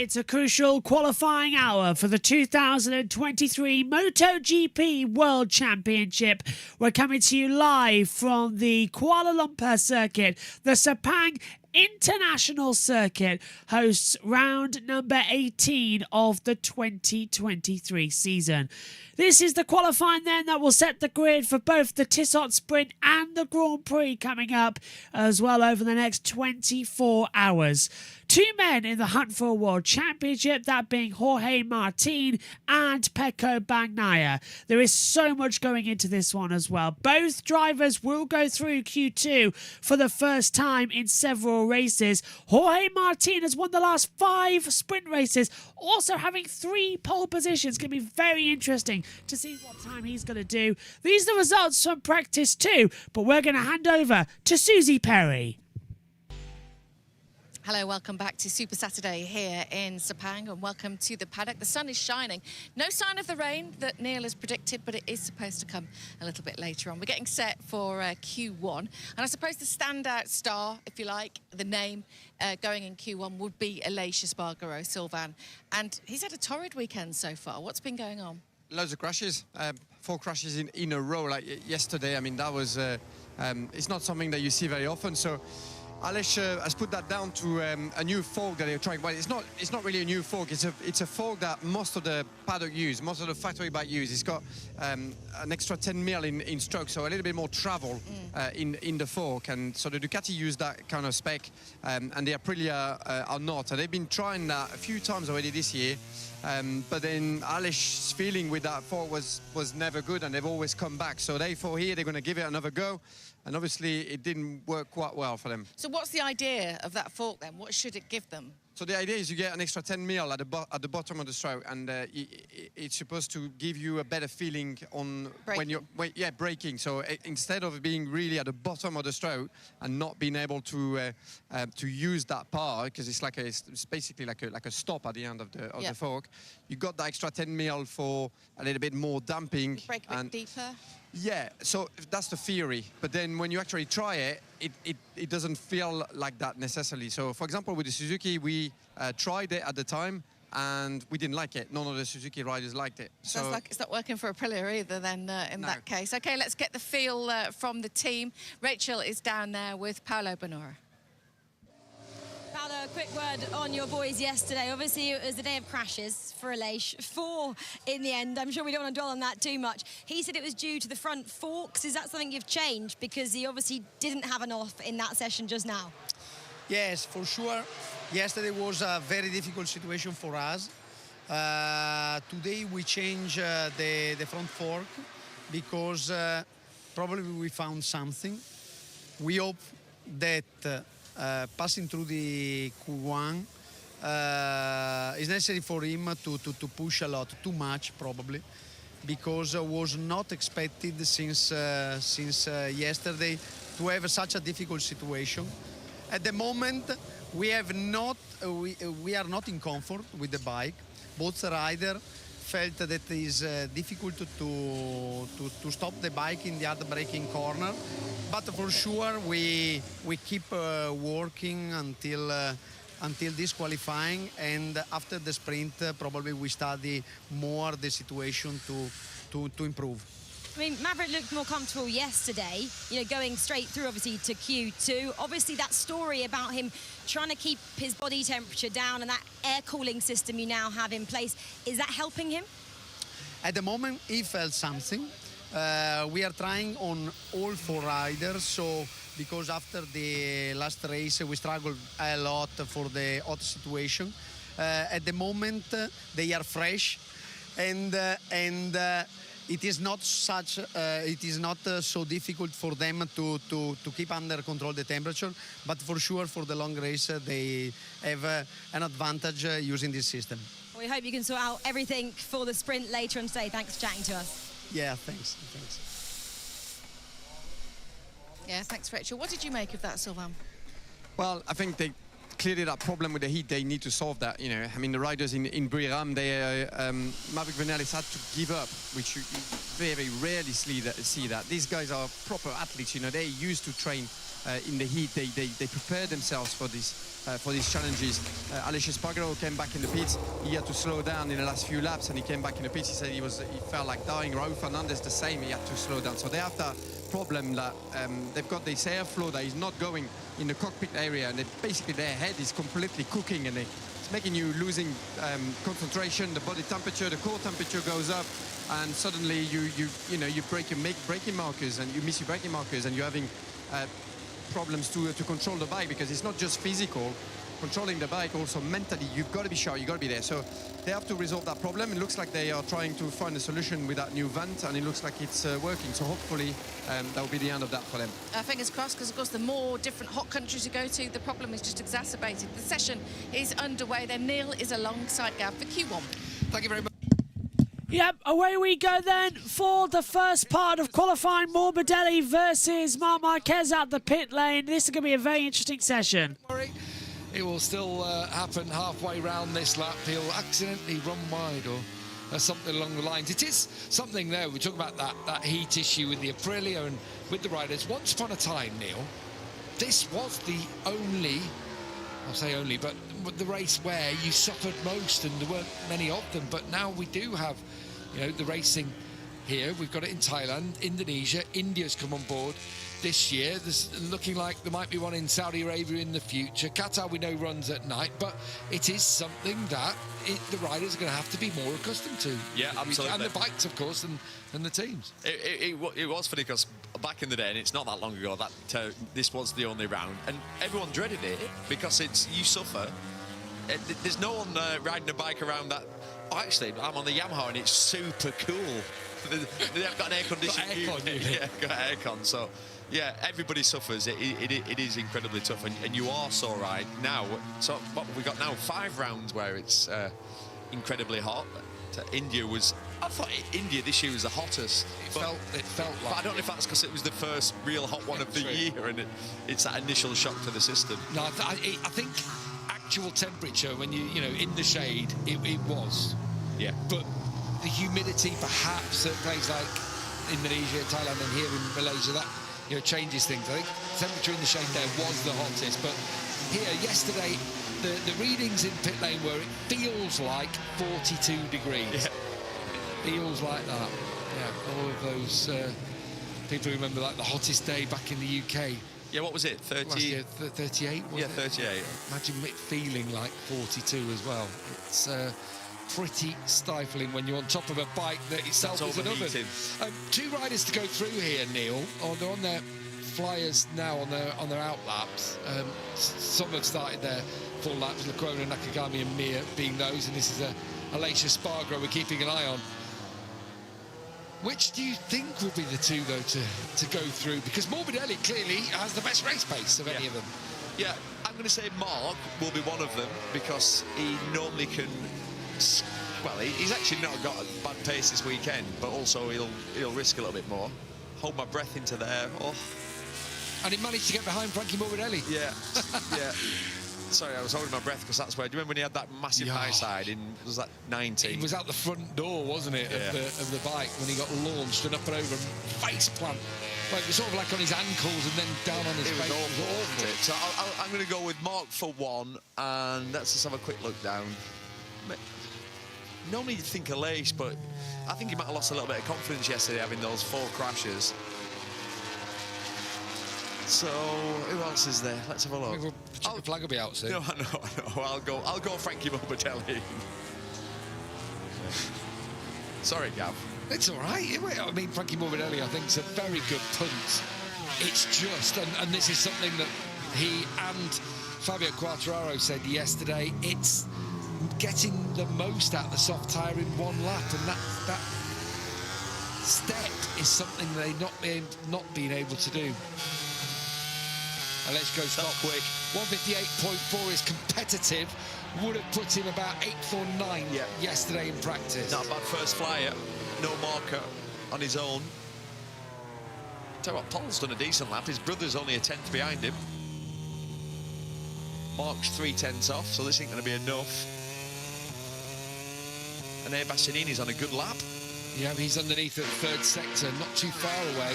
It's a crucial qualifying hour for the 2023 MotoGP World Championship. We're coming to you live from the Kuala Lumpur circuit. The Sepang International Circuit hosts round number 18 of the 2023 season. This is the qualifying then that will set the grid for both the Tissot Sprint and the Grand Prix coming up as well over the next 24 hours. Two men in the hunt for a world championship, that being Jorge Martin and Pecco Bagnaia. There is so much going into this one as well. Both drivers will go through Q2 for the first time in several races. Jorge Martin has won the last 5 sprint races, also having 3 pole positions. It's going to be very interesting to see what time he's going to do. These are the results from practice 2, but we're going to hand over to Susie Perry. Hello, welcome back to Super Saturday here in Sepang, and welcome to the paddock. The sun is shining. No sign of the rain that Neil has predicted, but it is supposed to come a little bit later on. We're getting set for Q1, and I suppose the standout star, if you like, the name going in Q1 would be Aleix Espargaro, Sylvain. And he's had a torrid weekend so far. What's been going on? Loads of crashes, 4 crashes in a row like yesterday. I mean, that was, it's not something that you see very often. So Aleix has put that down to a new fork that they're trying. Well, it's not really a new fork. It's a fork that most of the paddock use, most of the factory bike use. It's got an extra 10 mil in stroke, so a little bit more travel in the fork. And so the Ducati use that kind of spec, and the Aprilia are not. And they've been trying that a few times already this year. But then Aleix's feeling with that fork was never good, and they've always come back. So therefore here they're going to give it another go. And obviously, it didn't work quite well for them. So what's the idea of that fork then? What should it give them? So the idea is you get an extra 10 mil at the bottom of the stroke, and it's supposed to give you a better feeling on braking. Braking. So instead of being really at the bottom of the stroke and not being able to use that part, because it's basically like a stop at the end of the fork, you got that extra 10 mil for a little bit more damping. Brake a bit deeper. Yeah, so that's the theory. But then when you actually try it, it doesn't feel like that necessarily. So, for example, with the Suzuki, we tried it at the time, and we didn't like it. None of the Suzuki riders liked it. So like it's not working for Aprilia either then in that case. OK, let's get the feel from the team. Rachel is down there with Paolo Bonora. Paolo, a quick word on your boys yesterday. Obviously, it was a day of crashes for Aleix. 4 in the end. I'm sure we don't want to dwell on that too much. He said it was due to the front forks. Is that something you've changed? Because he obviously didn't have enough in that session just now. Yes, for sure. Yesterday was a very difficult situation for us. Today we changed the front fork because probably we found something. We hope that passing through the Q1 is necessary for him to push a lot, too much probably, because was not expected since yesterday to have such a difficult situation. At the moment, we are not in comfort with the bike. Both riders felt that it is difficult to stop the bike in the other braking corner. But for sure, we keep working until this qualifying, and after the sprint, probably we study more the situation to improve. I mean, Maverick looked more comfortable yesterday, you know, going straight through, obviously, to Q2. Obviously, that story about him trying to keep his body temperature down and that air cooling system you now have in place, is that helping him? At the moment, he felt something. We are trying on all 4 riders, so because after the last race, we struggled a lot for the hot situation. At the moment, they are fresh, and it is not such. It is not so difficult for them to keep under control the temperature. But for sure, for the long race, they have an advantage using this system. We hope you can sort out everything for the sprint later on today. Thanks for chatting to us. Yeah, thanks. Yeah, thanks, Rachel. What did you make of that, Sylvain? Well, I think they clearly that problem with the heat, they need to solve that. You know, I mean, the riders in Buriram, they Maverick Vinales had to give up, which you very rarely see that. These guys are proper athletes. You know, they used to train in the heat. They prepare themselves for these challenges. Aleix Espargaro came back in the pits. He had to slow down in the last few laps, and he came back in the pits. He said he felt like dying. Raul Fernandez the same. He had to slow down. So they have that problem that they've got this airflow that is not going in the cockpit area, and basically their head is completely cooking, and it's making you losing concentration. The body temperature, the core temperature goes up, and suddenly you break your braking markers, and you miss your braking markers, and you're having problems to control the bike, because it's not just physical controlling the bike, also mentally you've got to be sharp, you've got to be there. So they have to resolve that problem. It looks like they are trying to find a solution with that new vent, and it looks like it's working. So hopefully that will be the end of that for them. Fingers crossed, because of course the more different hot countries you go to, the problem is just exacerbated. The session is underway. Then Neil is alongside Gav for Q1. Thank you very much. Yep, away we go then for the first part of qualifying. Morbidelli versus Marc Marquez at the pit lane. This is going to be a very interesting session. It will still happen halfway round this lap. He'll accidentally run wide or something along the lines. It is something there. We talk about that heat issue with the Aprilia and with the riders. Once upon a time, Neil, this was the only, I'll say only, but the race where you suffered most, and there weren't many of them. But now we do have, you know, the racing here. We've got it in Thailand, Indonesia, India's come on board this year. There's looking like there might be one in Saudi Arabia in the future. Qatar, we know, runs at night, but it is something that the riders are going to have to be more accustomed to. Yeah, absolutely. And the bikes, of course, and the teams. It was funny, because back in the day, and it's not that long ago, that this was the only round, and everyone dreaded it because you suffer. There's no one riding a bike around that. Oh, actually, I'm on the Yamaha and it's super cool. They have got an air conditioning unit. Yeah, got aircon. So, yeah, everybody suffers. It is incredibly tough, and you are so right now. So what we got now? 5 rounds where it's incredibly hot. India was. I thought India this year was the hottest. It felt like. But I don't know if that's because it was the first real hot one of the year, and it's that initial shock to the system. No, I think actual temperature when you know in the shade it was. Yeah. But the humidity, perhaps at places like Indonesia, Thailand, and here in Malaysia, that changes things. I think temperature in the shade there was the hottest, but here yesterday the readings in pit lane were, it feels like 42 degrees. Yeah. Feels like that. Yeah, all of those people who remember like the hottest day back in the UK. Yeah, what was it? 30? Last year, 38, wasn't yeah, it? 38. Imagine it feeling like 42 as well. It's pretty stifling when you're on top of a bike that itself is an oven. 2 riders to go through here, Neil. They're on their flyers now on their out laps. Some have started their full laps. Lecuona, Nakagami and Mir being those, and this is Aleix Espargaro we're keeping an eye on. Which do you think will be the 2, though, to go through? Because Morbidelli clearly has the best race pace of any of them. Yeah, I'm going to say Marc will be one of them, because he normally can. Well, he's actually not got a bad pace this weekend, but also he'll risk a little bit more. Hold my breath into there. Oh. And he managed to get behind Frankie Morbidelli. Yeah, yeah. Sorry, I was holding my breath, because that's where. Do you remember when he had that massive high side in, was that 19? It was out the front door, wasn't it, of the bike when he got launched and up and over and face plant. Like, it was sort of like on his ankles and then down on his face. It was awful. So I'm going to go with Marc for 1, and let's just have a quick look down. Normally you'd think Aleix, but I think he might have lost a little bit of confidence yesterday having those 4 crashes. So who else is there? Let's have a look. The flag will be out soon. No, I know. I'll go Frankie Morbidelli. Sorry, Gav. It's all right. I mean, Frankie Morbidelli, I think, is a very good punt. It's just, and this is something that he and Fabio Quartararo said yesterday, it's getting the most out of the soft tyre in 1 lap, and that step is something they not being able to do. And let's go stop quick. 158.4 is competitive. Would have put him about 8th or 9th yesterday in practice. Not a bad first flyer. No marker on his own. Tell you what, Paul's done a decent lap. His brother's only a 10th behind him. Mark's 3/10 off, so this ain't going to be enough. And there Bastianini's on a good lap. Yeah, he's underneath at the third sector, not too far away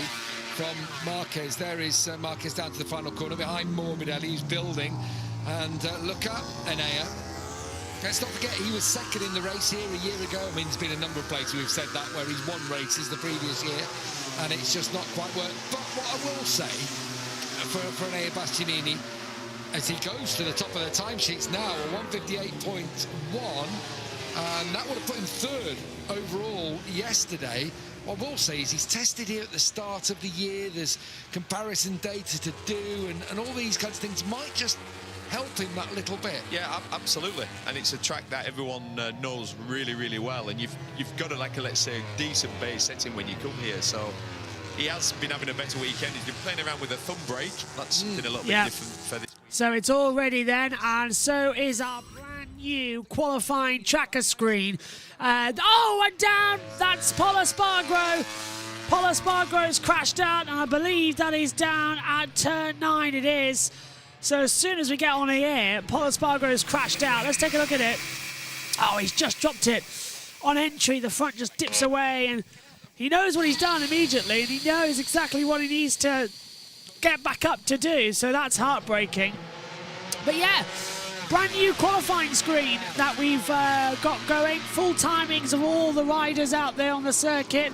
from Marquez. There is Marquez down to the final corner behind Morbidelli, who's building. And look up, Enea. Let's not forget, he was second in the race here a year ago. I mean, there's been a number of places we've said that, where he's won races the previous year, and it's just not quite worked. But what I will say for Enea Bastianini, as he goes to the top of the timesheets now, a 158.1, and that would have put him third overall yesterday. What I will say is he's tested here at the start of the year. There's comparison data to do, and all these kinds of things might just help him that little bit. Yeah, absolutely. And it's a track that everyone knows really, really well. And you've got let's say, decent base setting when you come here. So he has been having a better weekend. He's been playing around with a thumb brake. That's been a little bit different for this week. So it's all ready then, and so is our brand new qualifying tracker screen. And down, that's Pol Espargaro. Pol Espargaro's crashed out, and I believe that is down at turn 9, it is. So as soon as we get on the air, Pol Espargaro's crashed out. Let's take a look at it. Oh, he's just dropped it. On entry, the front just dips away, and he knows what he's done immediately, and he knows exactly what he needs to get back up to do, so that's heartbreaking. But yeah, brand new qualifying screen that we've got going. Full timings of all the riders out there on the circuit,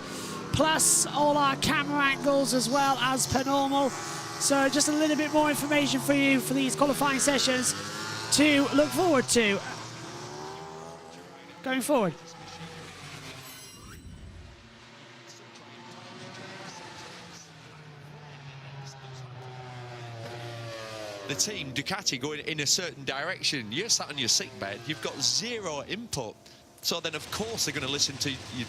plus all our camera angles as well as per normal. So just a little bit more information for you for these qualifying sessions to look forward to going forward. The team, Ducati, going in a certain direction. You're sat on your sickbed, you've got zero input. So then, of course, they're going to listen to your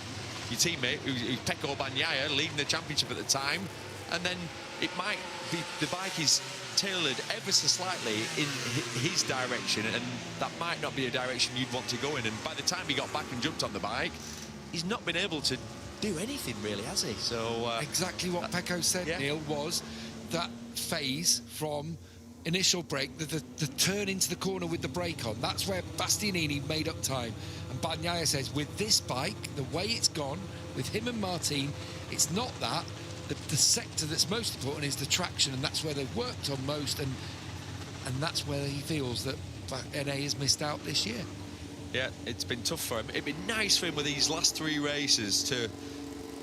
teammate, who's Pecco Bagnaia, leading the championship at the time. And then it might be the bike is tailored ever so slightly in his direction, and that might not be a direction you'd want to go in. And by the time he got back and jumped on the bike, he's not been able to do anything really, has he? So exactly what Pecco said, Neil, was that phase from initial brake, the turn into the corner with the brake on, that's where Bastianini made up time. And Bagnaia says, with this bike, the way it's gone, with him and Martin, it's not that. The sector that's most important is the traction, and that's where they've worked on most, and that's where he feels that NA has missed out this year. Yeah, it's been tough for him. It'd be nice for him with these last 3 races to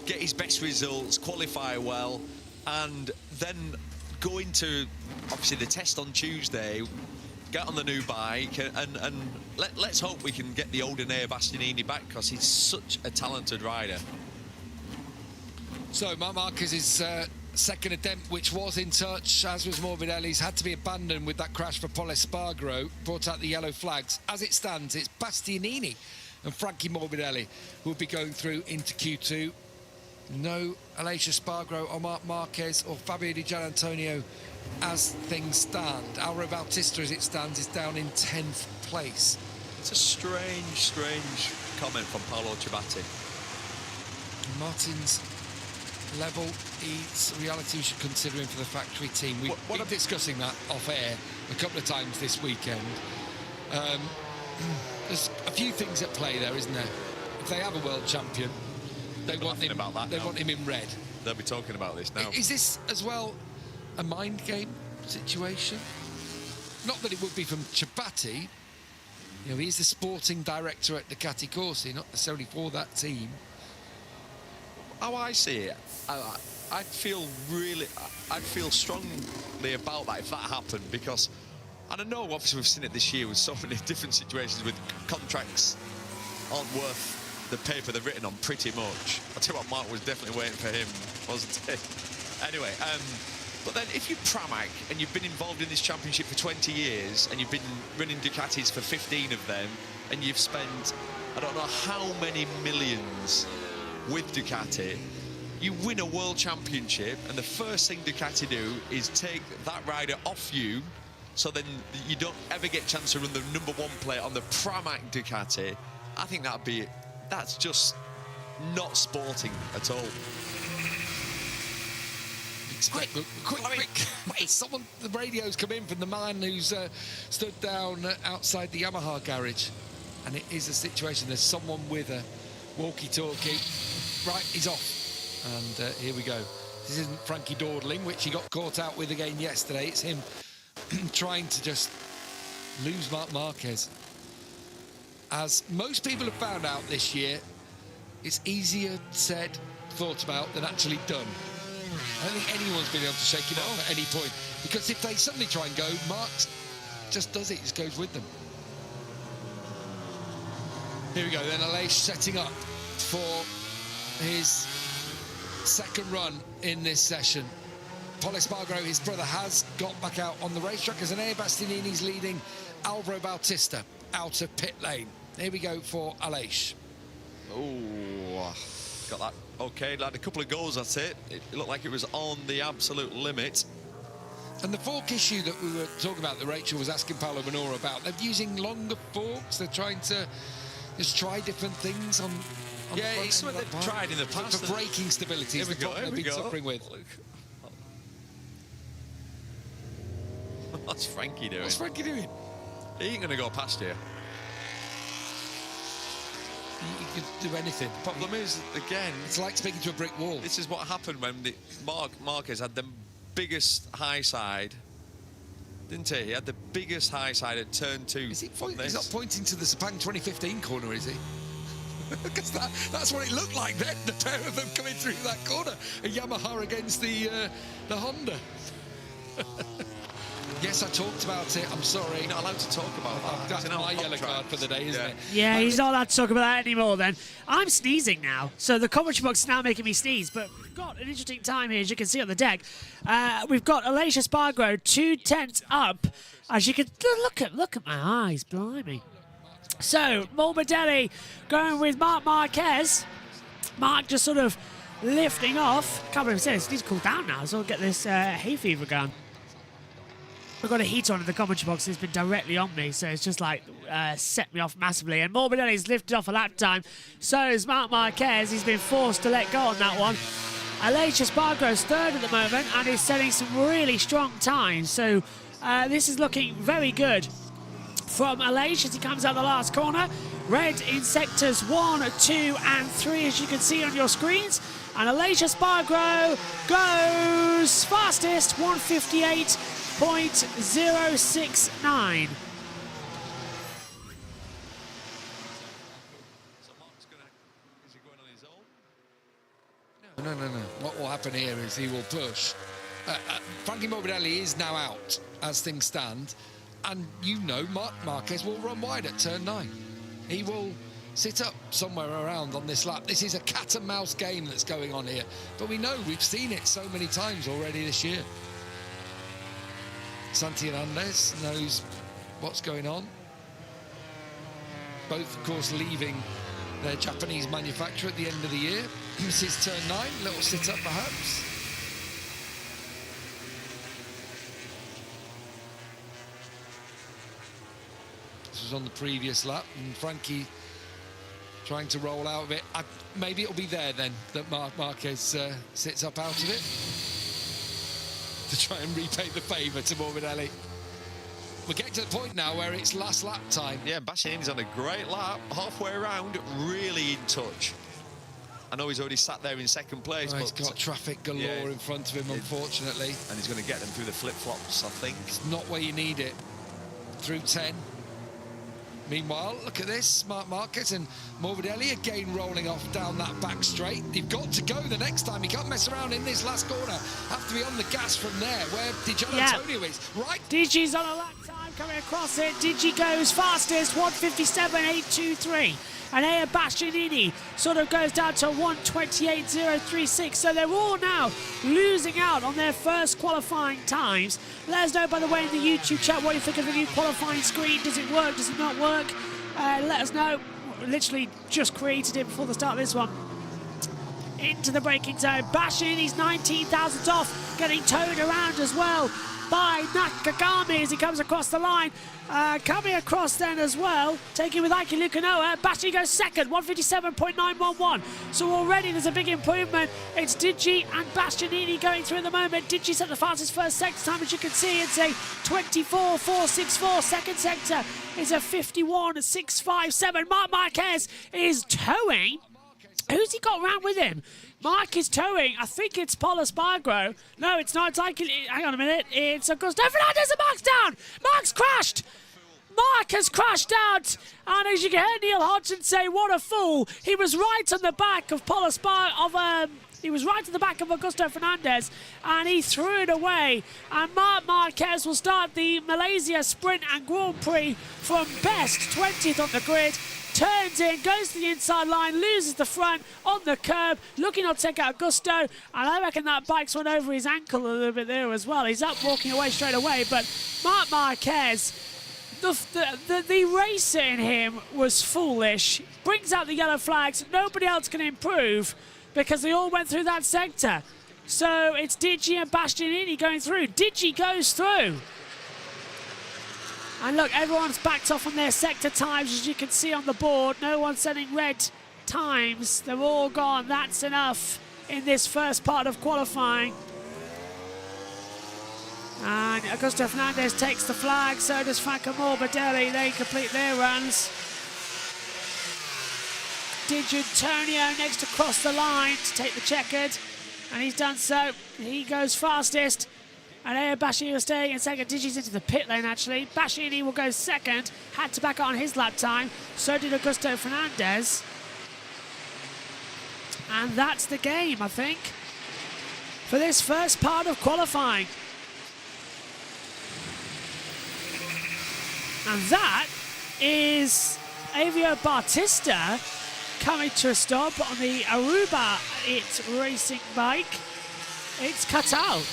get his best results, qualify well, and then go into, obviously, the test on Tuesday, get on the new bike, and let's hope we can get the old Enea Bastianini back, because he's such a talented rider. So Marc Marquez's second attempt, which was in touch, as was Morbidelli's, had to be abandoned with that crash for Pol Espargaro, brought out the yellow flags. As it stands, it's Bastianini and Frankie Morbidelli who will be going through into Q2. No Aleix Espargaro or Marc Marquez or Fabio Di Gianantonio as things stand. Alvaro Bautista, as it stands, is down in 10th place. It's a strange comment from Paolo Ciabatti. Martin's level, it's a reality we should consider him for the factory team. We've been discussing that off air a couple of times this weekend. There's a few things at play there, isn't there? If they have a world champion, they want him about that. They want him in red. They'll be talking about this now. Is this as well a mind game situation? Not that it would be from Ciabatti. You know, he's the sporting director at Ducati Corsi, not necessarily for that team. How I see it, I feel strongly about that if that happened, because, and I know obviously we've seen it this year with so many different situations with contracts aren't worth the paper they're written on pretty much. I'll tell you what, Mark was definitely waiting for him, wasn't he? Anyway, but then if you're Pramac and you've been involved in this championship for 20 years and you've been running Ducatis for 15 of them, and you've spent I don't know how many millions with Ducati, you win a world championship, and the first thing Ducati do is take that rider off you, so then you don't ever get a chance to run the #1 plate on the Pramac Ducati. I think that's just not sporting at all. expect. Quick! Someone, the radio's come in from the man who's stood down outside the Yamaha garage, and it is a situation. There's someone with a walkie-talkie. Right, he's off, and here we go. This isn't Frankie dawdling, which he got caught out with again yesterday. It's him trying to just lose Marc Marquez. As most people have found out this year, it's easier said, thought about, than actually done. I don't think anyone's been able to shake him off at any point, because if they suddenly try and go, Mark just does it, just goes with them. Here we go, then Aleix setting up for his second run in this session. Pol Espargaro, his brother, has got back out on the racetrack as Enea Bastianini's leading Alvaro Bautista out of pit lane. Here we go for Aleix. Oh, got that. Okay, had a couple of goals, that's it. It looked like it was on the absolute limit. And the fork issue that we were talking about, that Rachel was asking Paolo Manora about, they're using longer forks. They're trying to just try different things on yeah, it's what they've tried in the past. For braking stability is the problem they've been suffering with. What's Frankie doing? What's Frankie doing? He ain't going to go past here. He could do anything. Problem is, again, it's like speaking to a brick wall. This is what happened when Marquez had the biggest high side, didn't he? He had the biggest high side at turn 2. Is he he's not pointing to the Sepang 2015 corner, is he? Because that's what it looked like then, the pair of them coming through that corner. A Yamaha against the Honda. Yes, I talked about it. I'm sorry. You're not allowed to talk about that. That's my yellow card for the day, isn't it? Yeah, he's not allowed to talk about that anymore then. I'm sneezing now, so the commentary box is now making me sneeze, but we've got an interesting time here, as you can see on the deck. We've got Aleix Espargaro 2/10 up. As you can look at my eyes, blimey. So, Morbidelli going with Marc Marquez. Marc just sort of lifting off. Can't believe it needs to cool down now, so I'll get this hay fever going. I've got a heater on in the commentary box. It's been directly on me, so it's just like set me off massively. And Morbidelli's lifted off a lap time. So is Marc Marquez. He's been forced to let go on that one. Aleix Espargaro's third at the moment and is setting some really strong times. So this is looking very good from Aleix as he comes out the last corner. Red in sectors 1, 2 and 3, as you can see on your screens. And Aleix Espargaro goes fastest, 1:58.069. No. What will happen here is he will push. Frankie Morbidelli is now out as things stand. And you know Marc Marquez will run wide at turn 9. He will sit up somewhere around on this lap. This is a cat and mouse game that's going on here. But we know, we've seen it so many times already this year. Santi Hernandez knows what's going on. Both, of course, leaving their Japanese manufacturer at the end of the year. This is turn 9, little sit-up perhaps. This was on the previous lap, and Frankie trying to roll out of it. Maybe it'll be there then that Marc Marquez sits up out of it to try and repay the favour to Morbidelli. We're getting to the point now where it's last lap time. Yeah, Bastianini's on a great lap, halfway around, really in touch. I know he's already sat there in second place, but he's got traffic galore in front of him, unfortunately. And he's going to get them through the flip-flops, I think. It's not where you need it. Through 10. Meanwhile, look at this, Marc Marquez and Morbidelli again rolling off down that back straight. You've got to go the next time. You can't mess around in this last corner. Have to be on the gas from there, where Di Gianantonio is. Right. Digi's on a lap time coming across it. Digi goes fastest, 1:57.823. And Enea Bastianini sort of goes down to 1:28.036. So they're all now losing out on their first qualifying times. Let us know, by the way, in the YouTube chat what you think of the new qualifying screen. Does it work? Does it not work? Let us know. Literally just created it before the start of this one. into the braking zone. Bastianini's 19,000th off, getting towed around as well by Nakagami as he comes across the line. Coming across then as well, taking with Aiki Lukanoa. Bastianini goes second, 157.911. So already there's a big improvement. It's Digi and Bastianini going through at the moment. Digi's at the fastest first sector time, as you can see. It's a 24.464. Second sector is a 51.657. Marc Marquez is towing. Who's he got around with him? Mark is towing. I think it's Paulo Spargro. No, it's not. It's like, hang on a minute. It's Augusto Fernandez and Mark's down. Mark's crashed. Mark has crashed out. And as you can hear Neil Hodgson say, what a fool. He was right on the back of he was right at the back of Augusto Fernandez, and he threw it away. And Marc Marquez will start the Malaysia Sprint and Grand Prix from best, 20th on the grid. Turns in, goes to the inside line, loses the front on the curb, looking to take out Augusto, and I reckon that bike's went over his ankle a little bit there as well. He's up walking away straight away, but Marc Marquez, the racer in him was foolish. Brings out the yellow flags, nobody else can improve because they all went through that sector. So it's Digi and Bastianini going through. Digi goes through. And look, everyone's backed off on their sector times, as you can see on the board. No one's setting red times. They're all gone. That's enough in this first part of qualifying. And Augusto Fernandez takes the flag, so does Franco Morbidelli. They complete their runs. Di Giannantonio next to cross the line to take the checkered, and he's done so. He goes fastest. And here Bastianini will stay in second. Digi's into the pit lane, actually. Bastianini will go second. Had to back on his lap time. So did Augusto Fernandez. And that's the game, I think, for this first part of qualifying. And that is Avio Bautista coming to a stop on the Aruba racing bike. It's cut out,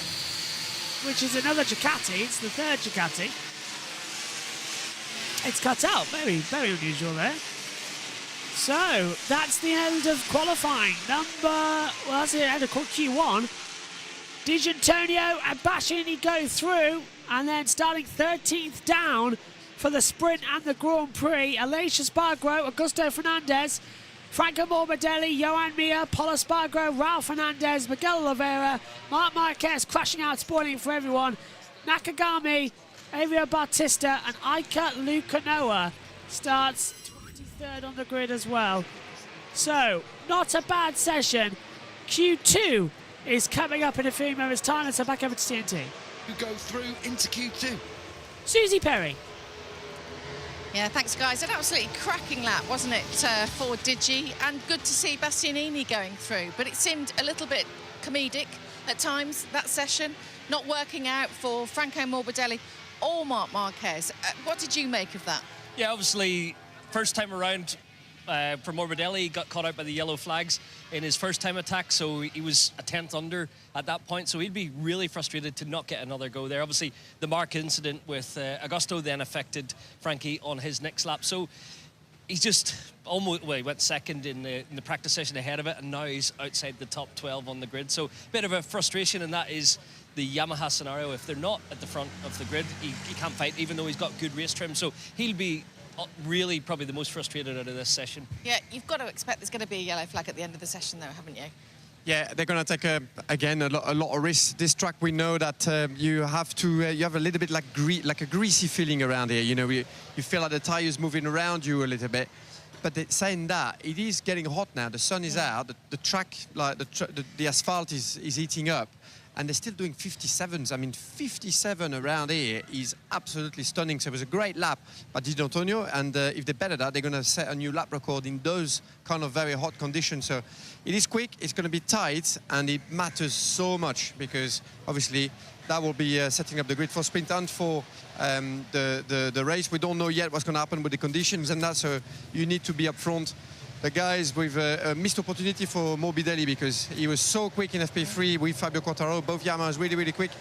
which is another Ducati. It's the third Ducati. It's cut out. Very unusual there. So that's the end of qualifying. That's the end of Q1. Di Giannantonio and Bastianini go through, and then starting 13th down for the sprint and the Grand Prix, Aleix Espargaro, Augusto Fernandez, Franco Morbidelli, Joan Mir, Paulo Espargaro, Raul Fernandez, Miguel Oliveira, Marc Marquez crashing out, spoiling for everyone. Nakagami, Avio Bautista, and Aika Lukanoa starts 23rd on the grid as well. So, not a bad session. Q2 is coming up in a few moments' time. Let's back over to TNT. Who go through into Q2? Susie Perry. Yeah, thanks, guys. An absolutely cracking lap, wasn't it, for Digi? And good to see Bastianini going through. But it seemed a little bit comedic at times, that session. Not working out for Franco Morbidelli or Marc Marquez. What did you make of that? Yeah, obviously, first time around for Morbidelli, he got caught out by the yellow flags in his first time attack, so he was a 10th under at that point, so he'd be really frustrated to not get another go there. Obviously, the Mark incident with Augusto then affected Frankie on his next lap, so he's just almost, well, he went second in the practice session ahead of it, and now he's outside the top 12 on the grid, so a bit of a frustration, and that is the Yamaha scenario. If they're not at the front of the grid, he can't fight, even though he's got good race trim, so he'll be really probably the most frustrated out of this session. Yeah, you've got to expect there's going to be a yellow flag at the end of the session, though, haven't you? Yeah, they're going to take again a lot of risks. This track, we know that you have a little bit like a greasy feeling around here. You know, you feel like the tires moving around you a little bit. But saying that, it is getting hot now. The sun is out. The track, like the asphalt is heating up. And they're still doing 57s. I mean, 57 around here is absolutely stunning. So it was a great lap by Di Giannantonio, and if they better that, they're going to set a new lap record in those kind of very hot conditions. So it is quick, it's going to be tight, and it matters so much because obviously that will be setting up the grid for sprint and for the race. We don't know yet what's going to happen with the conditions and that, so you need to be up front. The guys with a missed opportunity for Morbidelli because he was so quick in FP3 with Fabio Quartararo. Both Yamahas really quick.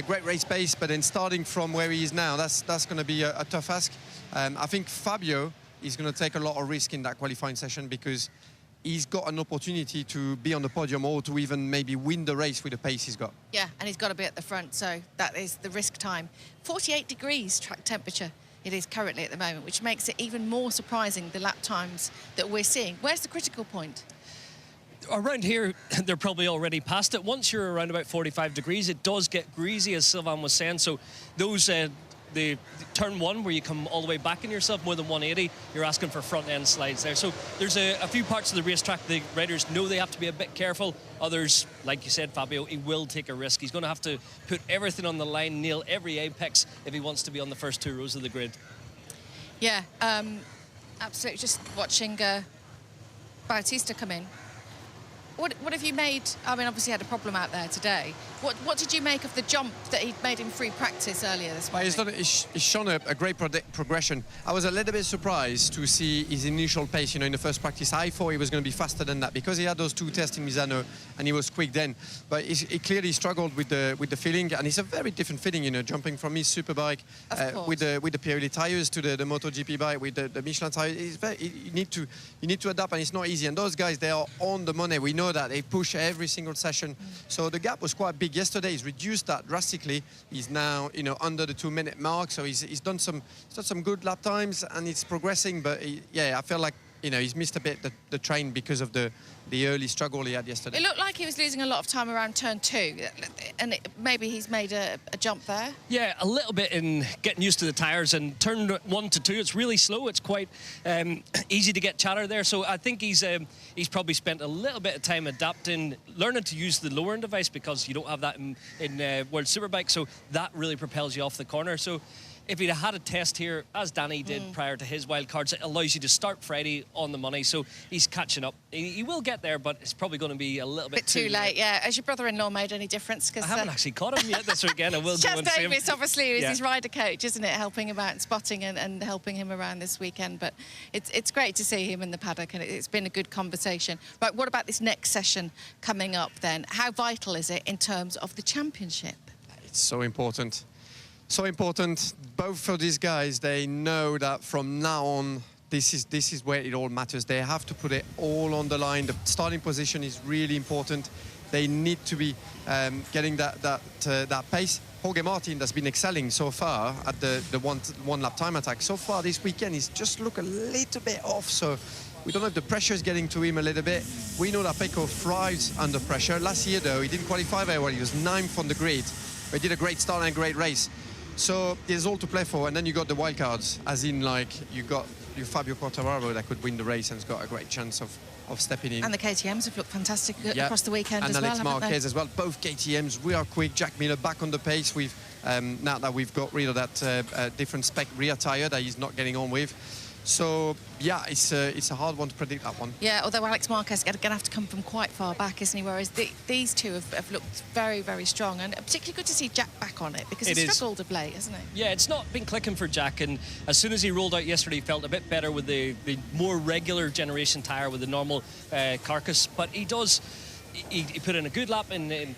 Great race pace, but then starting from where he is now, that's going to be a tough ask. I think Fabio is going to take a lot of risk in that qualifying session because he's got an opportunity to be on the podium or to even maybe win the race with the pace he's got. Yeah, and he's got to be at the front, so that is the risk time. 48 degrees track temperature it is currently at the moment, which makes it even more surprising, the lap times that we're seeing. Where's the critical point? Around here, they're probably already past it. Once you're around about 45 degrees, it does get greasy, as Sylvain was saying. So those, the turn one, where you come all the way back in yourself, more than 180, you're asking for front-end slides there. So there's a few parts of the racetrack the riders know they have to be a bit careful. Others, like you said, Fabio, he will take a risk. He's going to have to put everything on the line, nail every apex if he wants to be on the first 2 rows of the grid. Yeah, absolutely. Just watching Bautista come in. What have you made? I mean, obviously he had a problem out there today. What did you make of the jump that he made in free practice earlier this morning? He's shown a great progression. I was a little bit surprised to see his initial pace. You know, in the first practice, I thought he was going to be faster than that because he had those 2 tests in Misano and he was quick then. But he clearly struggled with the feeling, and it's a very different feeling. You know, jumping from his superbike with the Pirelli tires to the MotoGP bike with the Michelin tires. You need to adapt, and it's not easy. And those guys, they are on the money. We know that they push every single session. So the gap was quite big yesterday. He's reduced that drastically. He's now, you know, under the 2-minute mark. So he's done some good lap times, and it's progressing. But yeah, I feel like, you know, he's missed a bit the train because of the early struggle he had yesterday. It looked like he was losing a lot of time around turn 2, and maybe he's made a jump there. Yeah, a little bit in getting used to the tyres, and turn 1 to 2, it's really slow. It's quite easy to get chatter there. So I think he's probably spent a little bit of time adapting, learning to use the lowering device, because you don't have that in World Superbike. So that really propels you off the corner. So if he'd had a test here, as Danny did prior to his wild cards, it allows you to start Friday on the money. So he's catching up. He will get there, but it's probably going to be a little bit too late. Yeah. Has your brother-in-law made any difference? I haven't actually caught him yet this weekend. I will go and see him. Davis, obviously, is his rider coach, isn't it? Helping him out and spotting and helping him around this weekend. But it's great to see him in the paddock, and it's been a good conversation. Right, what about this next session coming up then? How vital is it in terms of the championship? It's so important. So important. Both for these guys, they know that from now on, this is where it all matters. They have to put it all on the line. The starting position is really important. They need to be getting that pace. Jorge Martin has been excelling so far at the one lap time attack. So far this weekend, he's just looked a little bit off. So we don't know if the pressure is getting to him a little bit. We know that Pecco thrives under pressure. Last year, though, he didn't qualify very well. He was 9th on the grid. But he did a great start and a great race. So there's all to play for, and then you got the wild cards, as in, like, you got your Fabio Quartararo that could win the race and has got a great chance of stepping in. And the KTMs have looked fantastic across the weekend as well, and Alex Marquez as well. Both KTMs, we are quick. Jack Miller back on the pace with now that we've got rid of that different spec rear tyre that he's not getting on with. So, yeah, it's a hard one to predict, that one. Yeah, although Alex Marquez is going to have to come from quite far back, isn't he? Whereas these two have looked very, very strong. And particularly good to see Jack back on it, because he's struggled of late, hasn't he? Yeah, it's not been clicking for Jack. And as soon as he rolled out yesterday, he felt a bit better with the more regular generation tyre with the normal carcass. But he put in a good lap in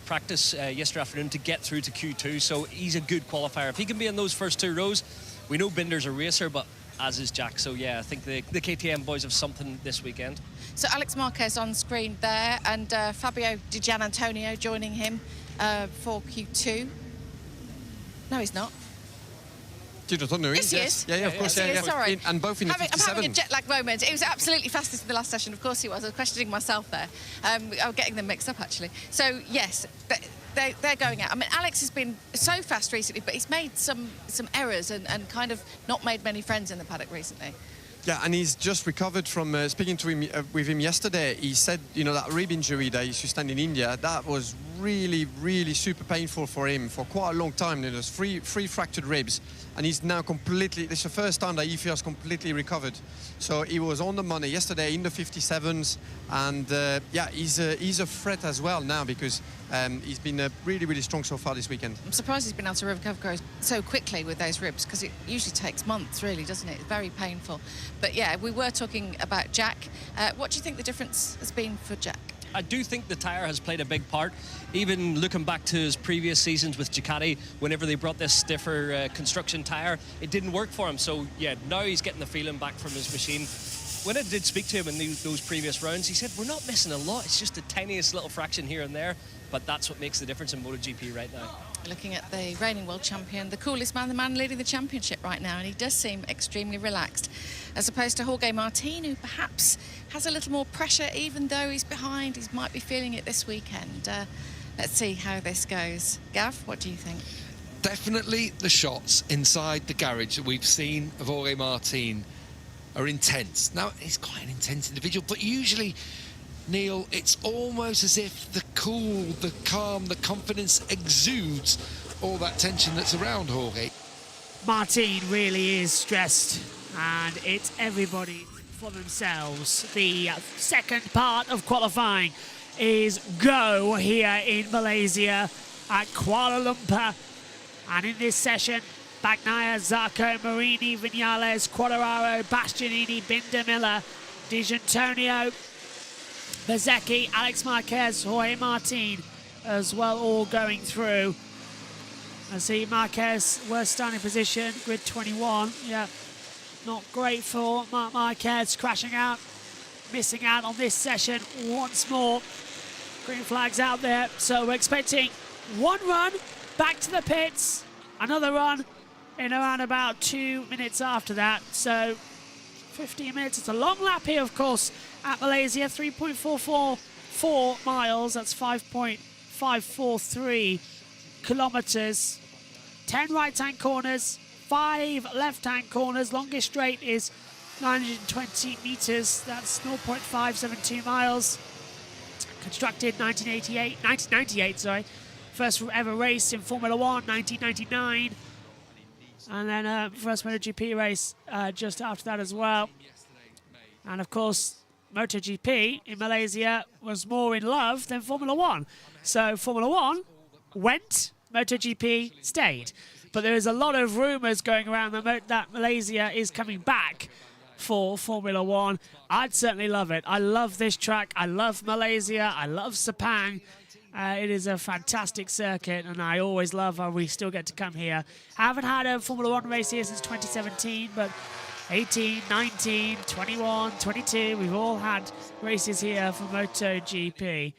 practice yesterday afternoon to get through to Q2. So he's a good qualifier. If he can be in those first 2 rows, we know Binder's a racer, but as is Jack. So, yeah, I think the KTM boys have something this weekend. So Alex Marquez on screen there, and Fabio Di Gianantonio joining him for Q2. No, he's not. Yes, he is. Yeah, of course. Yeah. Sorry. And both in the 57. I'm having a jet lag moment. It was absolutely fastest in the last session. Of course he was. I was questioning myself there. I'm getting them mixed up, actually. So, yes, they're going out. I mean, Alex has been so fast recently, but he's made some errors and kind of not made many friends in the paddock recently. Yeah, and he's just recovered from speaking to him with him yesterday. He said, you know, that rib injury that he sustained in India, that was really, really super painful for him for quite a long time. There was three fractured ribs, and he's now completely, this is the first time that he feels completely recovered. So he was on the money yesterday in the 57s, and yeah, he's a threat as well now, because he's been really, really strong so far this weekend. I'm surprised he's been able to recover so quickly with those ribs, because it usually takes months, really, doesn't it? It's very painful. But yeah, we were talking about Jack. What do you think the difference has been for Jack? I do think the tyre has played a big part. Even looking back to his previous seasons with Ducati, whenever they brought this stiffer construction tyre, it didn't work for him. So, yeah, now he's getting the feeling back from his machine. when I did speak to him in those previous rounds, he said, we're not missing a lot. It's just the tiniest little fraction here and there. But that's what makes the difference in MotoGP right now. Looking at the reigning world champion, the coolest man, the man leading the championship right now, and he does seem extremely relaxed, as opposed to Jorge Martin, who perhaps has a little more pressure, even though he's behind. He might be feeling it this weekend. Let's see how this goes. Gav, what do you think? Definitely the shots inside the garage that we've seen of Jorge Martin are intense. Now, he's quite an intense individual, but usually, Neil, it's almost as if the cool, the calm, the confidence exudes all that tension that's around Jorge. Martin really is stressed, and it's everybody for themselves. The second part of qualifying is go here in Malaysia at Kuala Lumpur. And in this session, Bagnaia, Zarco, Marini, Vinales, Quadraro, Bastianini, Binder, Miller, Di Giannantonio, Bezzecchi, Alex Marquez, Jorge Martin as well, all going through. I see Marquez, worst starting position, grid 21. Yeah, not great for Marc Marquez, crashing out, missing out on this session once more. Green flags out there, so we're expecting one run back to the pits, another run in around about 2 minutes after that. So 15 minutes. It's a long lap here, of course, at Malaysia. 3.444 miles. That's 5.543 kilometers. 10 right-hand corners, 5 left-hand corners. Longest straight is 920 meters. That's 0.572 miles. Constructed 1998, sorry. First ever race in Formula One, 1999. And then first MotoGP race just after that as well. And of course, MotoGP in Malaysia was more in love than Formula One. So Formula One went, MotoGP stayed. But there is a lot of rumours going around that Malaysia is coming back for Formula One. I'd certainly love it. I love this track. I love Malaysia. I love Sepang. It is a fantastic circuit, and I always love how we still get to come here. I haven't had a Formula One race here since 2017, but 18, 19, 21, 22, we've all had races here for MotoGP.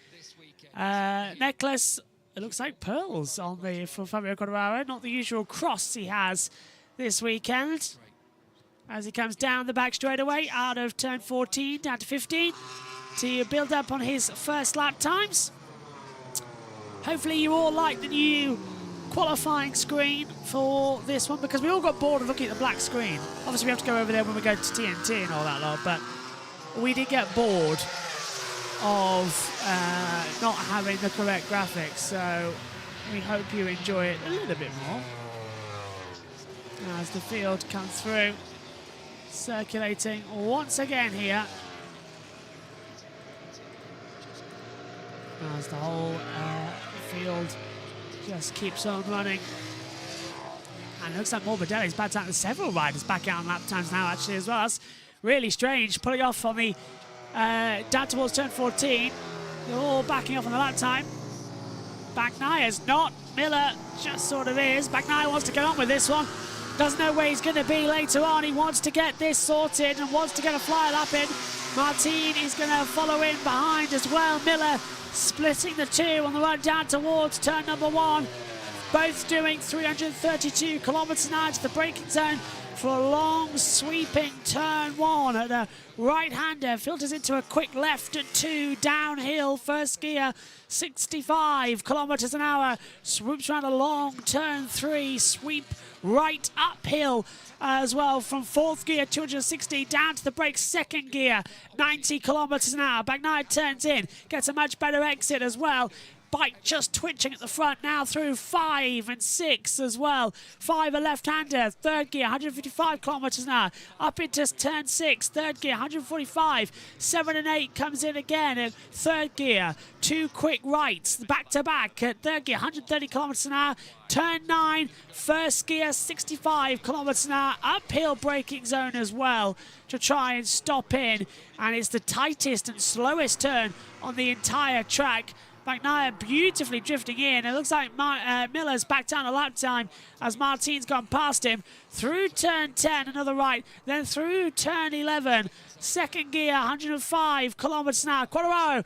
Necklace, it looks like pearls on the for Fabio Quartararo, not the usual cross he has this weekend. As he comes down the back straightaway, out of turn 14 down to 15 to build up on his first lap times. Hopefully you all like the new qualifying screen for this one, because we all got bored of looking at the black screen. Obviously we have to go over there when we go to TNT and all that lot, but we did get bored of not having the correct graphics, so we hope you enjoy it a little bit more. As the field comes through, circulating once again here. As the whole field just keeps on running. And it looks like Morbidelli's backed out. There's several riders back out on lap times now, actually, as well. That's really strange. Pulling off on the down towards turn 14. They're all backing off on the lap time. Bagnaia's not. Miller just sort of is. Bagnaia wants to get on with this one. Doesn't know where he's going to be later on. He wants to get this sorted and wants to get a fly lap in. Martin is going to follow in behind as well. Miller splitting the two on the run down towards turn number 1. Both doing 332 kilometers an hour to the braking zone for a long sweeping turn 1 at a right-hander. Filters into a quick left at 2, downhill, first gear, 65 kilometers an hour. Swoops around a long turn 3, sweep right uphill as well from 4th gear, 260, down to the brakes, 2nd gear, 90 kilometers an hour. Bagnaia turns in, gets a much better exit as well. Bike just twitching at the front now through 5 and 6 as well. 5 a left-hander, 3rd gear, 155 kilometers an hour. Up into turn 6, 3rd gear, 145. 7 and 8 comes in again in 3rd gear. 2 quick rights, back-to-back at 3rd gear, 130 kilometers an hour. Turn 9, 1st gear, 65 kilometers an hour. Uphill braking zone as well to try and stop in. And it's the tightest and slowest turn on the entire track. Bagnaia beautifully drifting in. It looks like Miller's back down a lap time as Martin's gone past him. Through turn 10, another right, then through turn 11. Second gear, 105 kilometers an hour. Quartararo,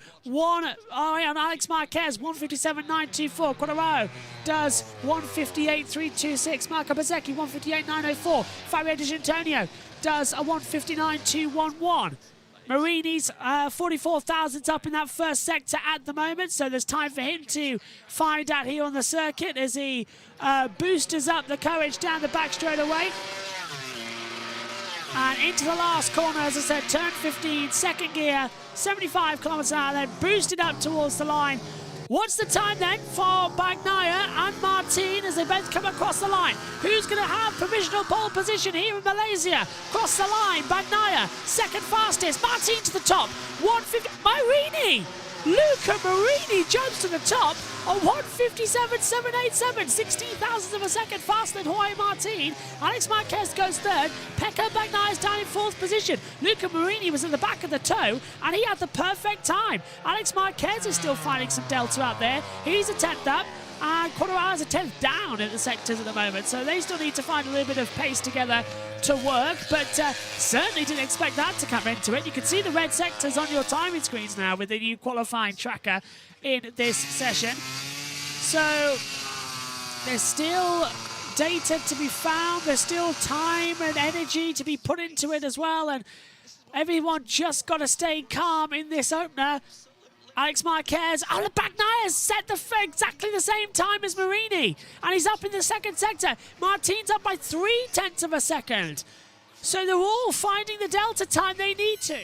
on Alex Marquez, 157.924. Quartararo does 158.326. Marco Bezzecchi, 158.904. Fabio Di Giannantonio does a 159.211. Marini's 44 thousandths up in that first sector at the moment, so there's time for him to find out here on the circuit as he boosters up the courage down the back straight away. And into the last corner, as I said, turn 15, second gear, 75 kilometers an hour, then boosted up towards the line. What's the time then for Bagnaia and Martin as they both come across the line? Who's going to have provisional pole position here in Malaysia? Cross the line, Bagnaia, second fastest, Martin to the top, 150, Marini! Luca Marini jumps to the top on 157.787, 16 thousandths of a second faster than Jorge Martin. Alex Marquez goes third. Pecco Bagnaia is down in fourth position. Luca Marini was at the back of the tow and he had the perfect time. Alex Marquez is still finding some delta out there. He's a 10th up. And Quartararo's a 10th down in the sectors at the moment, so they still need to find a little bit of pace together to work, but certainly didn't expect that to come into it. You can see the red sectors on your timing screens now with the new qualifying tracker in this session. So there's still data to be found, there's still time and energy to be put into it as well, and everyone just got to stay calm in this opener. Alex Marquez, Bagnaia set exactly the same time as Marini, and he's up in the second sector. Martin's up by 0.3 of a second. So they're all finding the delta time they need to.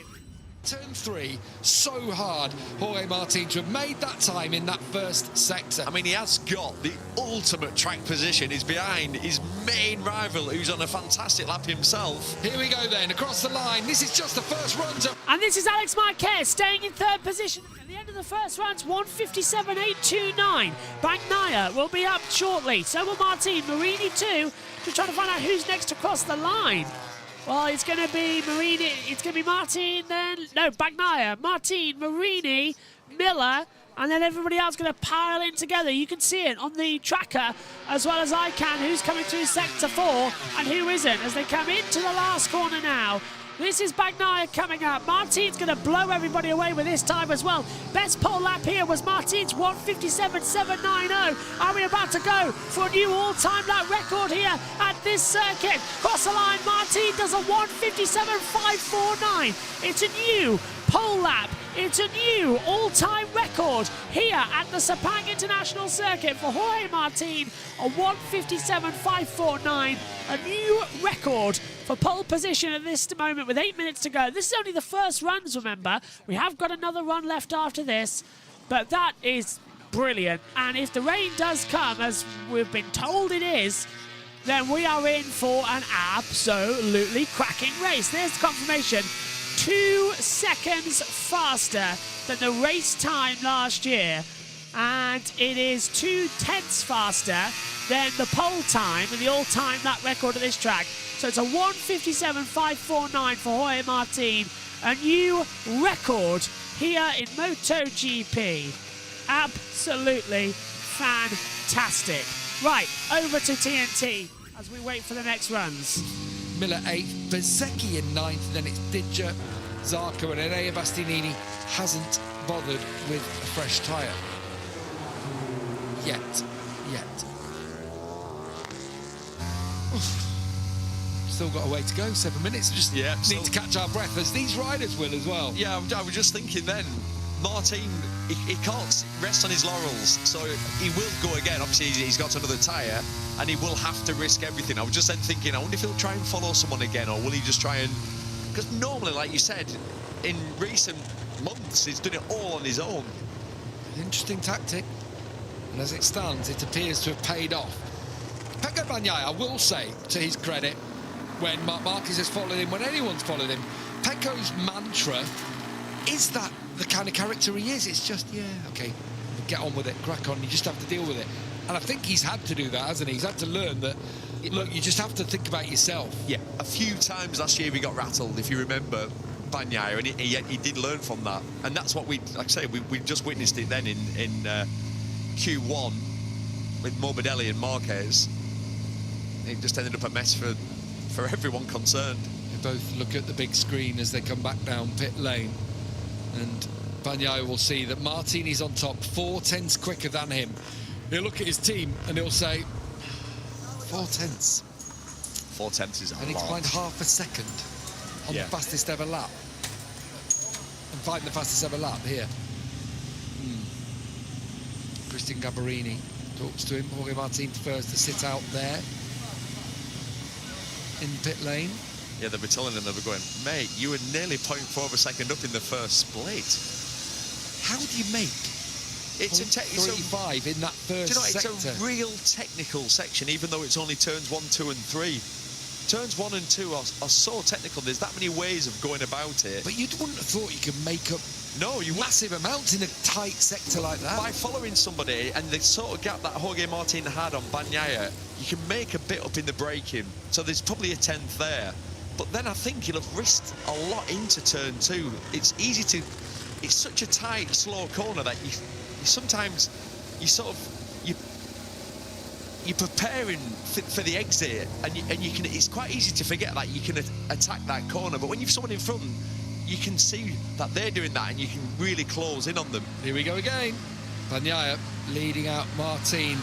Turn 3, so hard, Jorge Martin to have made that time in that first sector. I mean, he has got the ultimate track position. He's behind his main rival, who's on a fantastic lap himself. Here we go then, across the line. This is just the first run to... And this is Alex Marquez staying in third position. At the end of the first round's 157.829. Bagnaia will be up shortly. So will Martin. Marini too. Just trying to find out who's next to cross the line. Well, it's going to be Marini, it's going to be Martin, then, no, Bagnaia, Martin, Marini, Miller, and then everybody else going to pile in together. You can see it on the tracker as well as I can, who's coming through sector 4 and who isn't, as they come into the last corner now. This is Bagnaia coming up. Martin's going to blow everybody away with this time as well. Best pole lap here was Martin's 157.790. Are we about to go for a new all-time lap record here at this circuit? Cross the line, Martin does a 157.549. It's a new pole lap. It's a new all-time record here at the Sepang International Circuit for Jorge Martin, a 157.549, a new record for pole position at this moment with 8 minutes to go. This is only the first runs, remember. We have got another run left after this, but that is brilliant. And if the rain does come, as we've been told it is, then we are in for an absolutely cracking race. There's the confirmation. 2 seconds faster than the race time last year, and it is 0.2 faster than the pole time and the all-time lap record of this track. So it's a 157.549 for Jorge Martin, a new record here in MotoGP. Absolutely fantastic. Right, over to TNT as we wait for the next runs. Miller 8th, Bezzecchi in 9th, then it's Didger, Zarco, and Enea Bastianini hasn't bothered with a fresh tyre. Yet. Still got a way to go, 7 minutes. Just need to catch our breath, as these riders will as well. Yeah, I was just thinking then, Martin, he can't rest on his laurels, so he will go again. Obviously, he's got another tyre, and he will have to risk everything. I was just then thinking, I wonder if he'll try and follow someone again, or will he just try and... Because normally, like you said, in recent months, he's done it all on his own. An interesting tactic, and as it stands, it appears to have paid off. Pecco Bagnaia, I will say, to his credit, when Marc Marquez has followed him, when anyone's followed him, Pecco's mantra is that the kind of character he is. It's just, yeah, okay, get on with it, crack on, you just have to deal with it. And I think he's had to do that, hasn't he? He's had to learn that, look, you just have to think about yourself. Yeah, a few times last year we got rattled, if you remember. Bagnaia, and he did learn from that, and that's what we, like I say, we just witnessed it then in Q1 with Morbidelli and Marquez. It just ended up a mess for everyone concerned. They both look at the big screen as they come back down pit lane, and Bagnaia will see that Martini's on top, 4/10 quicker than him. He'll look at his team and he'll say, 4/10. 4/10 is a lot. And he's behind half a second on the fastest ever lap. And fighting the fastest ever lap here. Christian Gabarini talks to him. Jorge Martin first to sit out there in pit lane. Yeah, they'll be telling him, they'll be going, mate, you were nearly 0.4 of a second up in the first split. How do you make it's 0.35 in that first sector? It's a real technical section, even though it's only turns 1, 2 and 3. Turns 1 and 2 are so technical. There's that many ways of going about it. But you wouldn't have thought you could make up massive amounts in a tight sector like that. By following somebody, and the sort of gap that Jorge Martin had on Bagnaia, you can make a bit up in the braking. So there's probably a 10th there. But then I think he'll have risked a lot into turn 2. It's easy to... It's such a tight, slow corner that you sometimes... You're preparing for the exit, and you can. It's quite easy to forget that you can attack that corner. But when you've someone in front, you can see that they're doing that, and you can really close in on them. Here we go again. Bagnaia leading out Martin.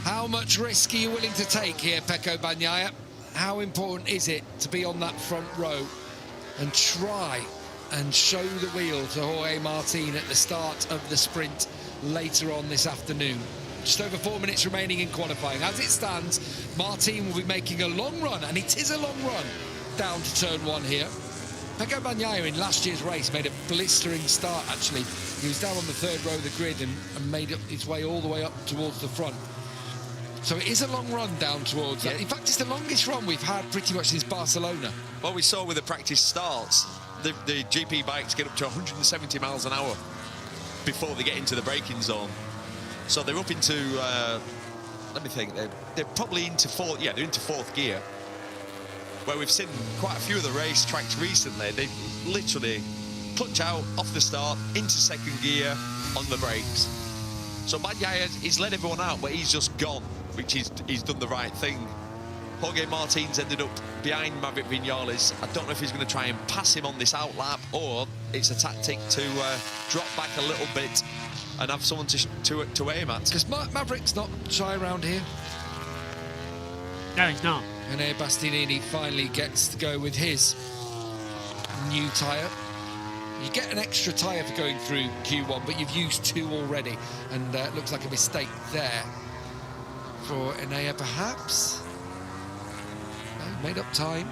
How much risk are you willing to take here, Pecco Bagnaia? How important is it to be on that front row and try and show the wheel to Jorge Martin at the start of the sprint later on this afternoon? Just over 4 minutes remaining in qualifying. As it stands, Martin will be making a long run, and it is a long run, down to turn 1 here. Pecco Bagnaia in last year's race made a blistering start, actually. He was down on the 3rd row of the grid and made up his way all the way up towards the front. So it is a long run down towards that. In fact, it's the longest run we've had pretty much since Barcelona. Well, we saw with the practice starts, the GP bikes get up to 170 miles an hour before they get into the braking zone. So they're up into, let me think, they're probably into they're into 4th gear, where we've seen quite a few of the race tracks recently. They literally clutch out off the start into 2nd gear on the brakes. So Bagnaia, he's let everyone out, but he's just gone, which he's done the right thing. Jorge Martin's ended up behind Maverick Vinales. I don't know if he's going to try and pass him on this out lap, or it's a tactic to drop back a little bit and have someone to aim at. Because Maverick's not shy around here. No, he's not. And Bastianini finally gets to go with his new tyre. You get an extra tyre for going through Q1, but you've used 2 already, and it looks like a mistake there for Enea, perhaps. No, made up time.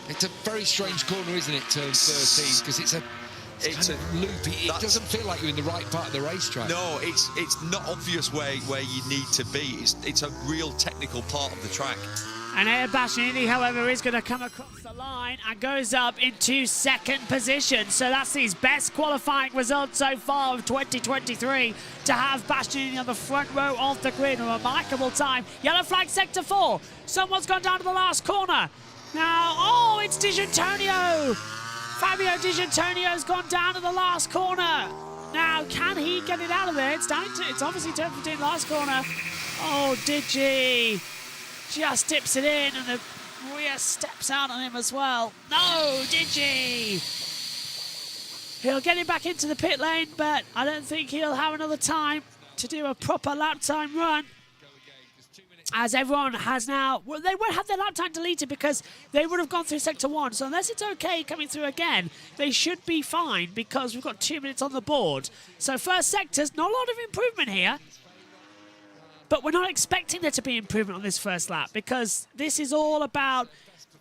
It's a very strange corner, isn't it, turn 13, because it's kind of loopy. It doesn't feel like you're in the right part of the racetrack. No, it's not obvious where you need to be. It's a real technical part of the track. And Bastianini, however, is going to come across the line and goes up into 2nd position. So that's his best qualifying result so far of 2023, to have Bastianini on the front row of the grid. A remarkable time. Yellow flag sector 4. Someone's gone down to the last corner. Now, it's Di Giannantonio. Fabio Di Giannantonio's gone down to the last corner. Now, can he get it out of there? It's obviously turn 15, last corner. Oh, Digi just dips it in, and the rear steps out on him as well. No, Digi! He'll get him back into the pit lane, but I don't think he'll have another time to do a proper lap time run. As everyone has now, well, they won't have their lap time deleted because they would have gone through sector 1. So unless it's okay coming through again, they should be fine because we've got 2 minutes on the board. So first sector's not a lot of improvement here. But we're not expecting there to be improvement on this first lap, because this is all about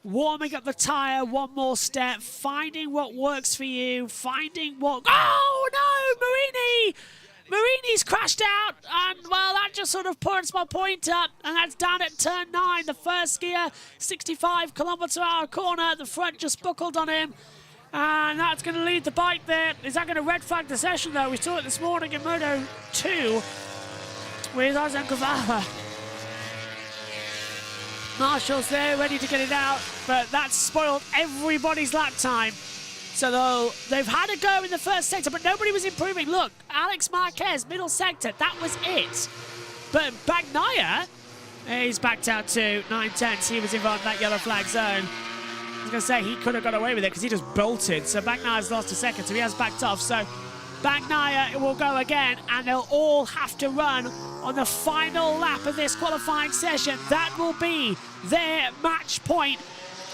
warming up the tyre, one more step, finding what works for you, finding what... Oh, no, Marini! Marini's crashed out, and, well, that just sort of puts my point up, and that's down at turn 9, the first gear, 65 km/h corner. The front just buckled on him, and that's going to lead the bike there. Is that going to red flag the session, though? We saw it this morning in Moto 2. With Arzen Guevara. Marshall's there, ready to get it out. but that's spoiled everybody's lap time. So they've had a go in the first sector, but nobody was improving. Look, Alex Marquez, middle sector, that was it. But Bagnaia, he's backed out to 9/10. He was involved in that yellow flag zone. I was going to say he could have got away with it because he just bolted. So Bagnaia's lost a second, so he has backed off. So Bagnaia will go again, and they'll all have to run on the final lap of this qualifying session. That will be their match point.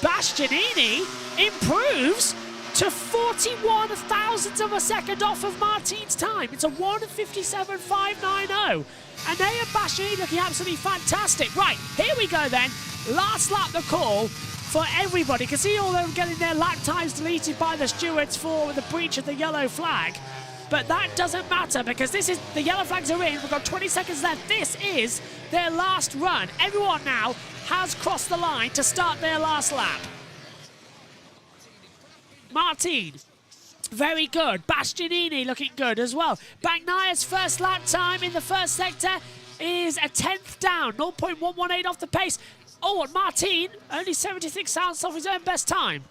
Bastianini improves to 41 thousandths of a second off of Martin's time. It's a 1:57.590. And they are Bastianini looking absolutely fantastic. Right, here we go then. Last lap the call for everybody. You can see all of them getting their lap times deleted by the stewards for the breach of the yellow flag. But that doesn't matter because this is the yellow flags are in. We've got 20 seconds left. This is their last run. Everyone now has crossed the line to start their last lap. Martin, very good. Bastianini looking good as well. Bagnaia's first lap time in the first sector is a 10th down, 0.118 off the pace. Oh, and Martin, only 76 thousandths off his own best time.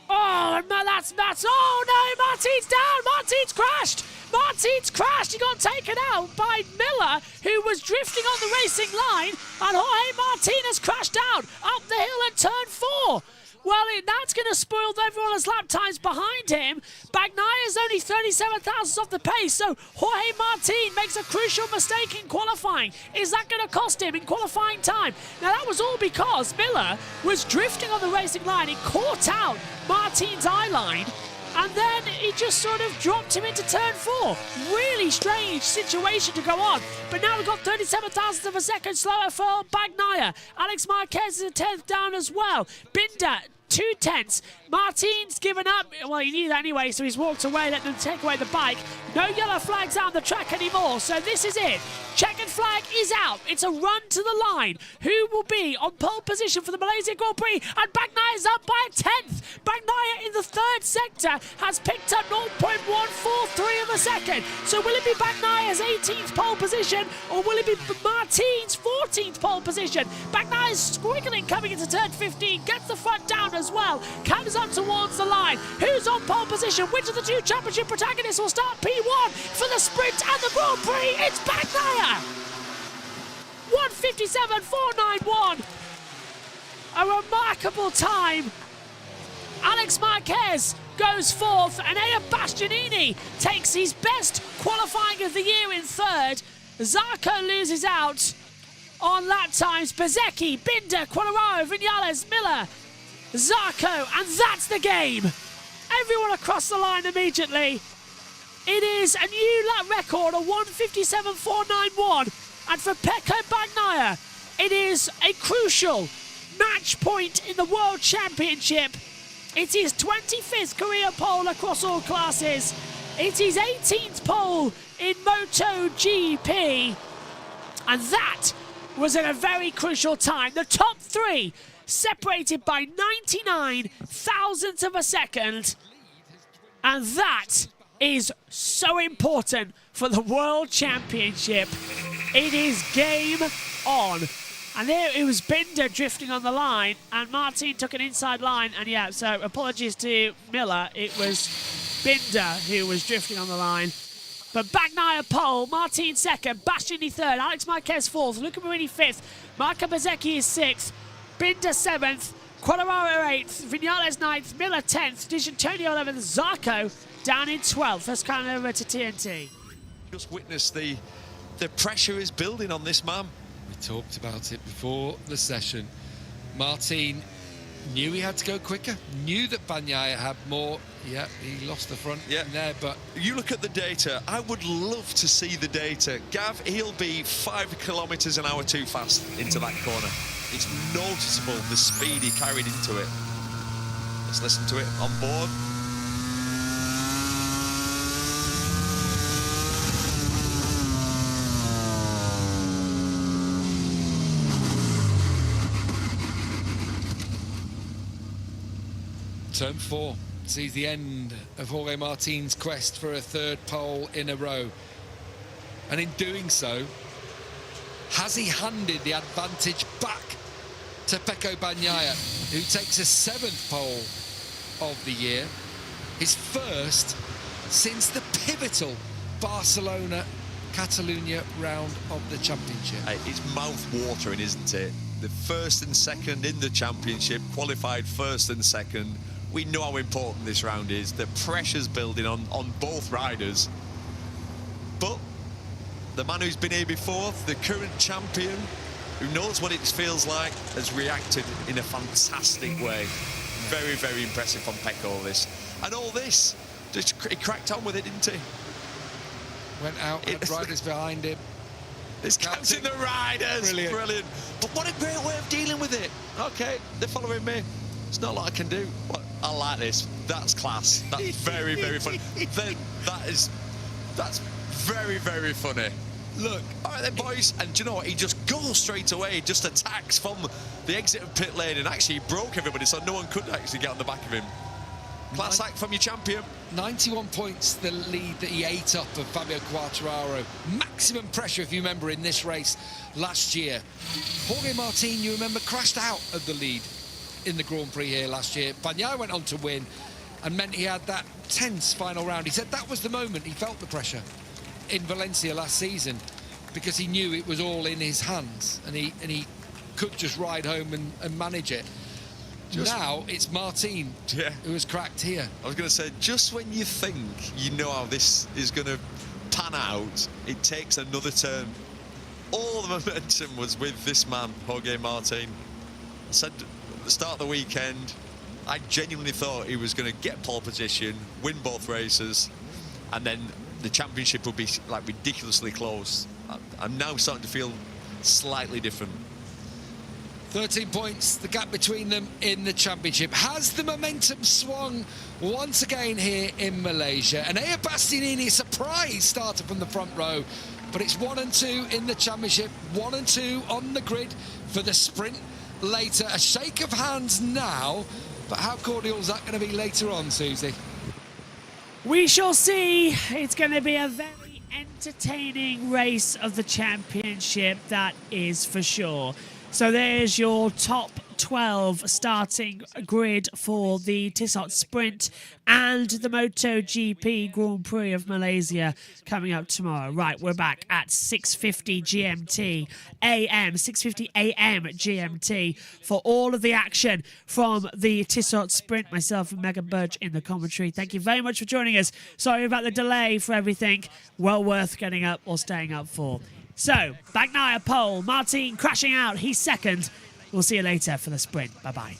Oh, and that's, oh no, Martin's down, Martin's crashed. Martin's crashed, he got taken out by Miller, who was drifting on the racing line, and Jorge Martin has crashed out up the hill at turn 4. Well, that's going to spoil everyone's lap times behind him. Bagnaia's only 37 thousandths off the pace, so Jorge Martin makes a crucial mistake in qualifying. Is that going to cost him in qualifying time? Now, that was all because Miller was drifting on the racing line. He caught out Martin's eye line, and then he just sort of dropped him into turn 4. Really strange situation to go on. But now we've got 37 thousandths of a second slower for Bagnaia. Alex Marquez is a 10th down as well. Binder, 2/10. Martin's given up. Well, he knew that anyway, so he's walked away, let them take away the bike. No yellow flags out on the track anymore, so this is it. Checkered flag is out. It's a run to the line. Who will be on pole position for the Malaysia Grand Prix? And Bagnaia's up by a 10th. Bagnaia in the third sector has picked up 0.143 of a second. So will it be Bagnaia's 18th pole position, or will it be Martin's 14th pole position? Bagnaia's squiggling coming into turn 15, gets the front down as well, comes up towards the line. Who's on pole position? Which of the two championship protagonists will start P1 for the sprint and the Grand Prix? It's Bagnaia! 1:57.491. A remarkable time. Alex Marquez goes fourth, and Bastianini takes his best qualifying of the year in third. Zarco loses out on lap times. Bezecchi, Binder, Quartararo, Vinales, Miller, Zarco, and that's the game. Everyone across the line immediately. It is a new lap record of 1:57.491, and for Pecco Bagnaia, it is a crucial match point in the World Championship. It is 25th career pole across all classes. It is 18th pole in MotoGP, and that was at a very crucial time. The top three separated by 99 thousandths of a second, and that is so important for the World Championship. It is game on. And there it was Binder drifting on the line, and Martin took an inside line, and yeah, so apologies to Miller, it was Binder who was drifting on the line. But Bagnaia pole, Martin second, Bastianini third, Alex Marquez fourth, Luca Marini fifth, Marco Bezecchi is sixth, Binder seventh, Quartararo eighth, Vinales ninth, Miller 10th, D'Antonio 11th, Zarco down in 12th. Let's come over to TNT. Just witness the pressure is building on this man. We talked about it before the session. Martin knew he had to go quicker, knew that Bagnaia had more. Yeah, he lost the front there, but... You look at the data, I would love to see the data. Gav, he'll be 5 kilometres an hour too fast into that corner. It's noticeable, the speed he carried into it. Let's listen to it on board. Turn 4 sees the end of Jorge Martin's quest for a third pole in a row. And in doing so, has he handed the advantage back to Pecco Bagnaia? who takes a 7th pole of the year, his first since the pivotal Barcelona-Catalunya round of the championship. It's mouth-watering, isn't it? The first and second in the championship, qualified first and second. We know how important this round is. The pressure's building on both riders. But the man who's been here before, the current champion, who knows what it feels like, has reacted in a fantastic way. Very, very impressive from Pecco, this. And all this, just he cracked on with it, didn't he? Went out, had riders behind him. It's counting the riders. Brilliant. But what a great way of dealing with it. Okay, they're following me. It's not a lot I can do. But I like this. That's class. That's very, very funny. Then that's very, very funny. Look, all right then, boys. And do you know what? He just goes straight away, just attacks from the exit of pit lane, and actually broke everybody, so no one could actually get on the back of him. Class act from your champion. 91 points, the lead that he ate up of Fabio Quartararo. Maximum pressure, if you remember, in this race last year. Jorge Martin, you remember, crashed out of the lead in the Grand Prix here last year. Bagnaia went on to win and meant he had that tense final round. He said that was the moment he felt the pressure in Valencia last season, because he knew it was all in his hands and he could just ride home and manage it. Now it's Martin who has cracked here. I was going to say, just when you think you know how this is going to pan out, it takes another turn. All the momentum was with this man, Jorge Martin. I said at the start of the weekend, I genuinely thought he was going to get pole position, win both races, and then the championship would be like ridiculously close. I'm now starting to feel slightly different. 13 points, the gap between them in the championship. Has the momentum swung once again here in Malaysia? And Aya Bastianini, a surprise starter from the front row, but it's 1 and 2 in the championship, 1 and 2 on the grid for the sprint later. A shake of hands now, but how cordial is that going to be later on, Susie? We shall see. It's going to be a very entertaining race of the championship, that is for sure. So there's your top 12 starting grid for the Tissot Sprint and the MotoGP Grand Prix of Malaysia coming up tomorrow. Right, we're back at 6:50 GMT AM, 6:50 AM GMT for all of the action from the Tissot Sprint. Myself and Megan Burge in the commentary. Thank you very much for joining us. Sorry about the delay for everything. Well worth getting up or staying up for. So, Bagnaia pole, Martin crashing out, he's second. We'll see you later for the sprint. Bye-bye.